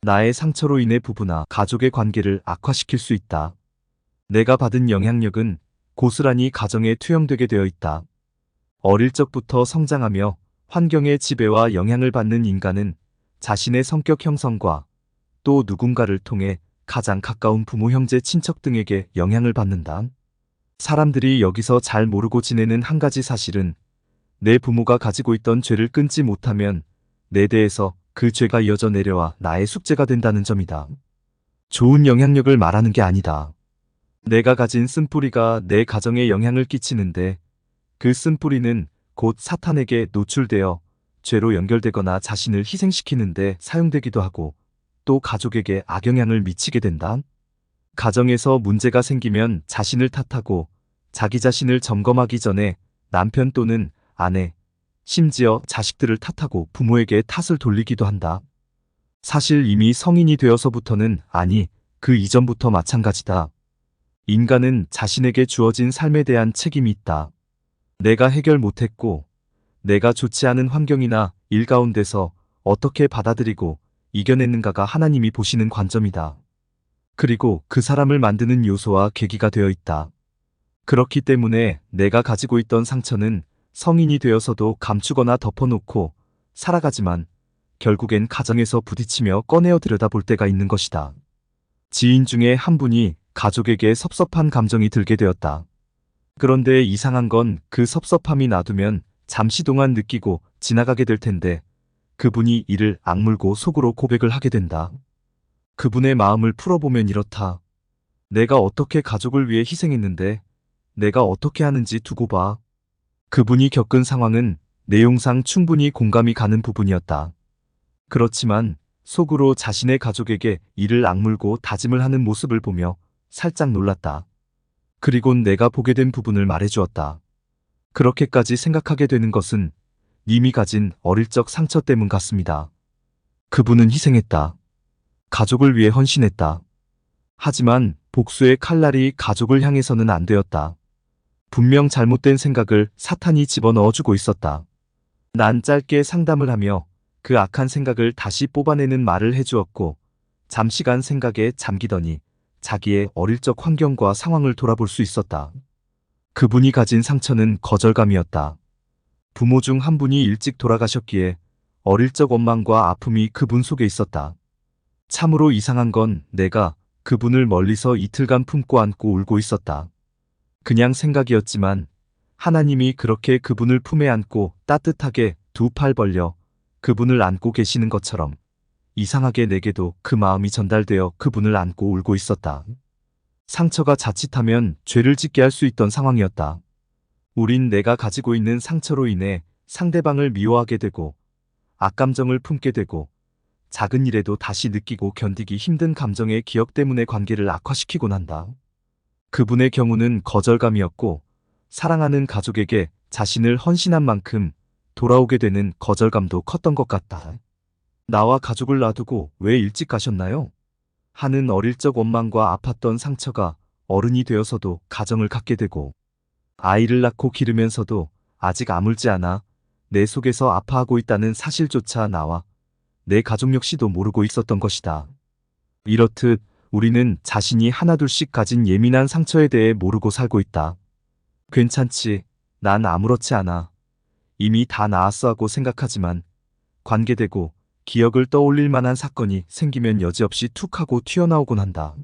나의 상처로 인해 부부나 가족의 관계를 악화시킬 수 있다. 내가 받은 영향력은 고스란히 가정에 투영되게 되어 있다. 어릴 적부터 성장하며 환경의 지배와 영향을 받는 인간은 자신의 성격 형성과 또 누군가를 통해 가장 가까운 부모, 형제, 친척 등에게 영향을 받는다. 사람들이 여기서 잘 모르고 지내는 한 가지 사실은 내 부모가 가지고 있던 죄를 끊지 못하면 내 대에서 그 죄가 이어져 내려와 나의 숙제가 된다는 점이다. 좋은 영향력을 말하는 게 아니다. 내가 가진 쓴뿌리가 내 가정에 영향을 끼치는데 그 쓴뿌리는 곧 사탄에게 노출되어 죄로 연결되거나 자신을 희생시키는데 사용되기도 하고 또 가족에게 악영향을 미치게 된다. 가정에서 문제가 생기면 자신을 탓하고 자기 자신을 점검하기 전에 남편 또는 아내, 심지어 자식들을 탓하고 부모에게 탓을 돌리기도 한다. 사실 이미 성인이 되어서부터는 아니, 그 이전부터 마찬가지다. 인간은 자신에게 주어진 삶에 대한 책임이 있다. 내가 해결 못했고 내가 좋지 않은 환경이나 일 가운데서 어떻게 받아들이고 이겨냈는가가 하나님이 보시는 관점이다. 그리고 그 사람을 만드는 요소와 계기가 되어 있다. 그렇기 때문에 내가 가지고 있던 상처는 성인이 되어서도 감추거나 덮어놓고 살아가지만 결국엔 가정에서 부딪히며 꺼내어 들여다볼 때가 있는 것이다. 지인 중에 한 분이 가족에게 섭섭한 감정이 들게 되었다. 그런데 이상한 건 그 섭섭함이 놔두면 잠시 동안 느끼고 지나가게 될 텐데 그분이 이를 악물고 속으로 고백을 하게 된다. 그분의 마음을 풀어보면 이렇다. 내가 어떻게 가족을 위해 희생했는데 내가 어떻게 하는지 두고 봐. 그분이 겪은 상황은 내용상 충분히 공감이 가는 부분이었다. 그렇지만 속으로 자신의 가족에게 이를 악물고 다짐을 하는 모습을 보며 살짝 놀랐다. 그리곤 내가 보게 된 부분을 말해주었다. 그렇게까지 생각하게 되는 것은 님이 가진 어릴 적 상처 때문 같습니다. 그분은 희생했다. 가족을 위해 헌신했다. 하지만 복수의 칼날이 가족을 향해서는 안 되었다. 분명 잘못된 생각을 사탄이 집어넣어주고 있었다. 난 짧게 상담을 하며 그 악한 생각을 다시 뽑아내는 말을 해주었고 잠시간 생각에 잠기더니 자기의 어릴 적 환경과 상황을 돌아볼 수 있었다. 그분이 가진 상처는 거절감이었다. 부모 중 한 분이 일찍 돌아가셨기에 어릴 적 원망과 아픔이 그분 속에 있었다. 참으로 이상한 건 내가 그분을 멀리서 이틀간 품고 안고 울고 있었다. 그냥 생각이었지만 하나님이 그렇게 그분을 품에 안고 따뜻하게 두 팔 벌려 그분을 안고 계시는 것처럼 이상하게 내게도 그 마음이 전달되어 그분을 안고 울고 있었다. 상처가 자칫하면 죄를 짓게 할 수 있던 상황이었다. 우린 내가 가지고 있는 상처로 인해 상대방을 미워하게 되고 악감정을 품게 되고 작은 일에도 다시 느끼고 견디기 힘든 감정의 기억 때문에 관계를 악화시키곤 한다. 그분의 경우는 거절감이었고 사랑하는 가족에게 자신을 헌신한 만큼 돌아오게 되는 거절감도 컸던 것 같다. 나와 가족을 놔두고 왜 일찍 가셨나요? 하는 어릴 적 원망과 아팠던 상처가 어른이 되어서도 가정을 갖게 되고 아이를 낳고 기르면서도 아직 아물지 않아 내 속에서 아파하고 있다는 사실조차 나와 내 가족 역시도 모르고 있었던 것이다. 이렇듯 우리는 자신이 하나둘씩 가진 예민한 상처에 대해 모르고 살고 있다. 괜찮지, 난 아무렇지 않아. 이미 다 나았어 하고 생각하지만 관계되고 기억을 떠올릴 만한 사건이 생기면 여지없이 툭 하고 튀어나오곤 한다.